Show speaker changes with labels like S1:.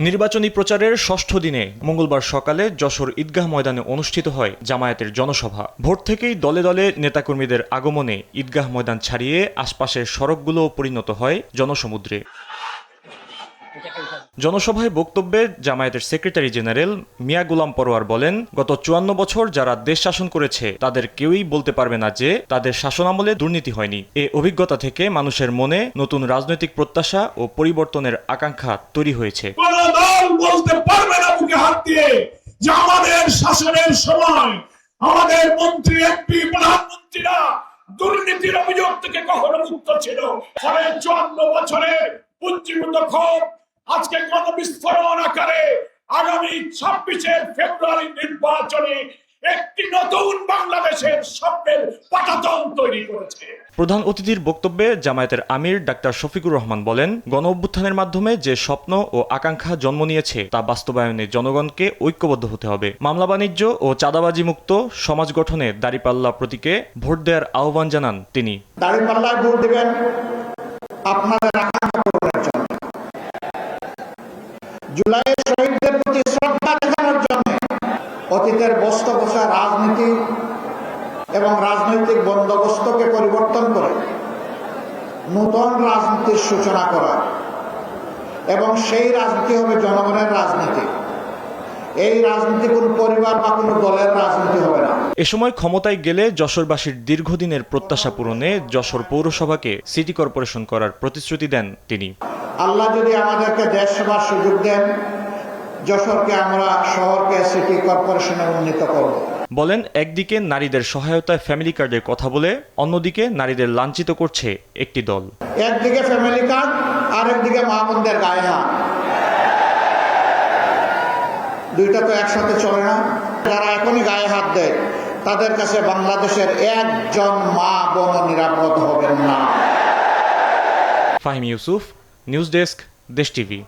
S1: নির্বাচনী প্রচারের ষষ্ঠ দিনে মঙ্গলবার সকালে যশোর ঈদগাহ ময়দানে অনুষ্ঠিত হয় জামায়াতের জনসভা। ভোর থেকেই দলে দলে নেতাকর্মীদের আগমনে ঈদগাহ ময়দান ছাড়িয়ে আশপাশের সড়কগুলো পরিণত হয় জনসমুদ্রে। জনসভায় বক্তব্যে জামায়াতের সেক্রেটারি জেনারেল মিয়া গোলাম পরোয়ার বলেন, গত ৫৪ বছর যারা দেশ শাসন করেছে তাদের কেউই বলতে পারবে না যে তাদের শাসনামলে দুর্নীতি হয়নি। এ অভিজ্ঞতা থেকে মানুষের মনে নতুন রাজনৈতিক প্রত্যাশা ও পরিবর্তনের আকাঙ্ক্ষা তৈরি হয়েছে।
S2: কোন দল বলতে পারবে না বুকে হাত দিয়ে যে আমাদের শাসনের সময় আমাদের মন্ত্রী, এমপি, প্রধানমন্ত্রীরা দুর্নীতির অভিযোগ থেকে কখনো মুক্ত ছিল। ৫৪ বছরের পুঞ্জীভূত ক্ষোভ আজকে গণবিস্ফোরণ আকারে আগামী ২৬ ফেব্রুয়ারি নির্বাচনে একটি নতুন বাংলাদেশের স্বপ্নের পটাতন তৈরি করেছে।
S1: প্রধান অতিথির বক্তব্যে জামায়াতের আমির ডাক্তার শফিকুর রহমান বলেন, গণঅভ্যুত্থানের মাধ্যমে যে স্বপ্ন ও আকাঙ্ক্ষা জন্ম নিয়েছে তা বাস্তবায়নে জনগণকে ঐক্যবদ্ধ হতে হবে। মামলা বাণিজ্য ও চাঁদাবাজি মুক্ত সমাজ গঠনে দাঁড়িপাল্লা প্রতীকে ভোট দেওয়ার আহ্বান জানান তিনি।
S3: দাঁড়িপাল্লায় ভোট দিবেন আপনাদের আকাঙ্ক্ষা পূরণের জন্য, জুলাইয়ের শহীদদের প্রতি শ্রদ্ধা দেখানোর জন্য, অতীতের বস্তবসা রাজনীতি এবং রাজনৈতিক বন্দোবস্তকে পরিবর্তন করে নতুন রাজনীতির সূচনা করা, এবং সেই রাজনীতি হবে জনগণের রাজনীতি। এই রাজনীতি কোন পরিবার বা কোন দলের রাজনীতি হবে না।
S1: এ সময় ক্ষমতায় গেলে যশোরবাসীর দীর্ঘদিনের প্রত্যাশা পূরণে যশোর পৌরসভাকে সিটি কর্পোরেশন করার প্রতিশ্রুতি দেন তিনি।
S3: আল্লাহ যদি আমাদেরকে দেশ সেবার সুযোগ দেন, যশোরকে আমরা শহরকে সিটি কর্পোরেশনে উন্নীত করব।
S1: বলেন, একদিকে নারীদের সহায়তায় ফ্যামিলি কার্ডের কথা বলে অন্যদিকে নারীদের লাঞ্ছিত করছে একটি দল।
S3: একদিকে ফ্যামিলি কার্ড, আরেকদিকে মা বোনদের গায়ে হাত, দুইটা তো একসাথে চলে না। যারা এখনই গায়ে হাত দেয় তাদের কাছে বাংলাদেশের একজন মা বোন নিরাপদ হবেন না।
S1: ফাহিম ইউসুফ, নিউজ ডেস্ক, দেশ টিভি।